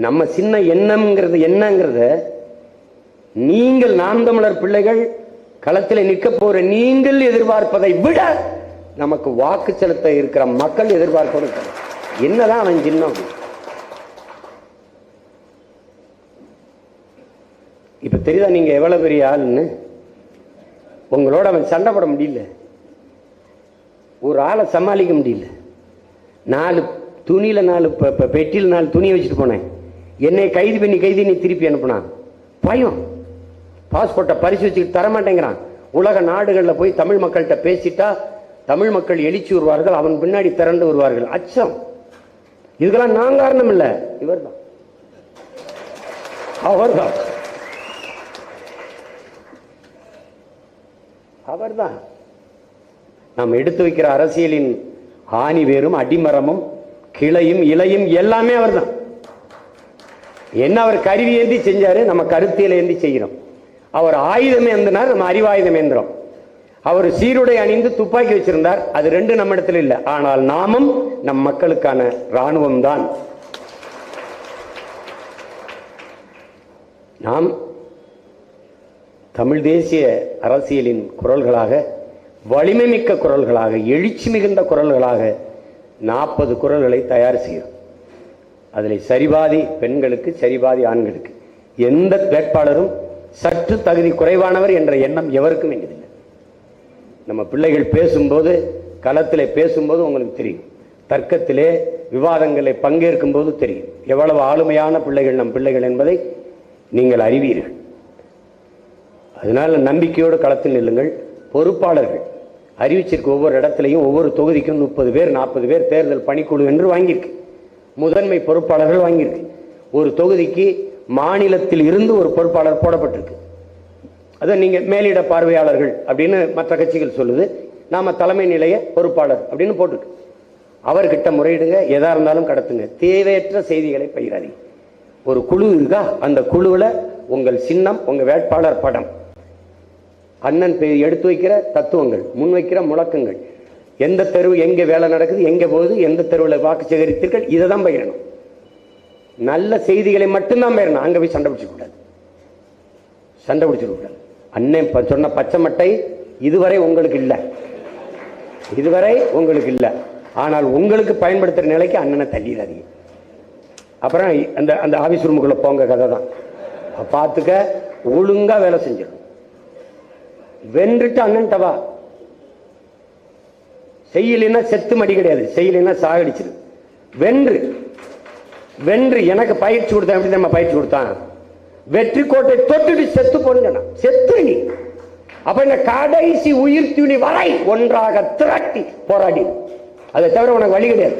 நம்ம சின்ன எண்ணம்ங்கிறது என்னங்கிறத நீங்கள் நாம் தமிழர் பிள்ளைகள் களத்தில் நிற்க போற நீங்கள் எதிர்பார்ப்பதை விட நமக்கு வாக்கு செலுத்த இருக்கிற மக்கள் எதிர்பார்ப்பது என்னதான் அவன் சின்னம். இப்ப தெரியுதா நீங்க எவ்வளவு பெரிய ஆளுன்னு? உங்களோட அவன் சண்டை போட முடியல, ஒரு ஆளை சமாளிக்க முடியல. 4 துணியில 4 பெட்டியில் 4 துணியை வச்சுட்டு போனேன். என்னை கைது பண்ணி நீ திருப்பி அனுப்புனான். பயம். பாஸ்போர்ட்டை பரிசு வச்சுக்கிட்டு தரமாட்டேங்கிறான். உலக நாடுகளில் போய் தமிழ் மக்கள்கிட்ட பேசிட்டா தமிழ் மக்கள் எழுச்சி வருவார்கள், அவன் பின்னாடி திரண்டு வருவார்கள். அச்சம். இதுக்கெல்லாம் நான் காரணம் இல்லை, இவர்தான், அவர்தான், அவர்தான். நாம் எடுத்து வைக்கிற அரசியலின் ஆணி வேரும் அடிமரமும் கிளையும் இலையும் எல்லாமே அவர்தான். என்ன அவர் கருவி ஏந்தி செஞ்சாரு, நம்ம கருத்தியலை ஏந்தி செய்கிறோம். அவர் ஆயுதம் ஏந்தினார், நம்ம அறிவாயுதம் ஏந்திரம். அவர் சீருடை அணிந்து துப்பாக்கி வச்சிருந்தார், அது 2 நம்ம இடத்துல இல்லை. ஆனால் நாமும் நம் மக்களுக்கான ராணுவம் தான். நாம் தமிழ் தேசிய அரசியலின் குரல்களாக, வலிமை மிக்க குரல்களாக, எழுச்சி மிகுந்த குரல்களாக 40 குரல்களை தயார் செய்கிறோம். அதில் சரிபாதி பெண்களுக்கு, சரிபாதி ஆண்களுக்கு. எந்த வேட்பாளரும் சற்று தகுதி குறைவானவர் என்ற எண்ணம் எவருக்கும் வேண்டியதில்லை. நம்ம பிள்ளைகள் பேசும்போது, களத்திலே பேசும்போது உங்களுக்கு தெரியும், தர்க்கத்திலே விவாதங்களை பங்கேற்கும் போது தெரியும் எவ்வளவு ஆளுமையான பிள்ளைகள் நம் பிள்ளைகள் என்பதை நீங்கள் அறிவீர்கள். அதனால நம்பிக்கையோடு களத்தில் நில்லுங்கள். பொறுப்பாளர்கள் அறிவிச்சிருக்கு, ஒவ்வொரு இடத்துலையும் ஒவ்வொரு தொகுதிக்கும் 30 பேர் 40 பேர் தேர்தல் பணிக்குழு என்று வாங்கியிருக்கு. முதன்மை பொறுப்பாளர்கள் வாங்கியிருக்கு. ஒரு தொகுதிக்கு மாநிலத்தில் இருந்து ஒரு பொறுப்பாளர் போடப்பட்டிருக்கு. அதை நீங்க மேலிட பார்வையாளர்கள் அப்படின்னு மற்ற கட்சிகள் சொல்லுது, நாம தலைமை நிலைய பொறுப்பாளர் அப்படின்னு போட்டுருக்கு. அவர்கிட்ட முறையிடுங்க, எதா இருந்தாலும் கடத்துங்க. தேவையற்ற செய்திகளை பகிராதீங்க. ஒரு குழு இருக்கா, அந்த குழுவில் உங்கள் சின்னம், உங்க வேட்பாளர் படம், அண்ணன் எடுத்து வைக்கிற தத்துவங்கள், முன்வைக்கிற முழக்கங்கள், எந்த தெருவு எங்க வேலை நடக்குது, எங்க போகுது, எந்த தெருவில் வாக்கு சேகரித்தீர்கள், இதை தான் பகிரணும். நல்ல செய்திகளை மட்டும்தான் பகிரணும். அங்க போய் சண்டை பிடிச்சக்கூடாது, சண்டை பிடிச்சிடக்கூடாது. அண்ணன் சொன்ன பச்சை மட்டை இதுவரை உங்களுக்கு இல்லை, இதுவரை உங்களுக்கு இல்லை. ஆனால் உங்களுக்கு பயன்படுத்துற நிலைக்கு அண்ணனை தள்ளிடாதீங்க. அப்புறம் அந்த அந்த ஆபீஸ் ரூமுக்குள்ள போங்க கதை தான். பார்த்துக்க, ஒழுங்கா வேலை செஞ்சிடும். வென்றுட்டு அண்ணன்ட்ட வா. செய்யலைன்னா செத்து மடி கிடையாது, செய்யலைன்னா சாகடிச்சிரு. வென்று வென்று எனக்கு பயிற்சி கொடுத்தேன். எப்படி நம்ம பயிற்சி கொடுத்தான்? வெற்றி கோட்டை தொட்டுட்டு செத்து போன செத்து நீ. அப்ப இந்த கடைசி உயிர் துணி வரை ஒன்றாக திரட்டி போராடி. அதை தவிர உனக்கு வழி கிடையாது.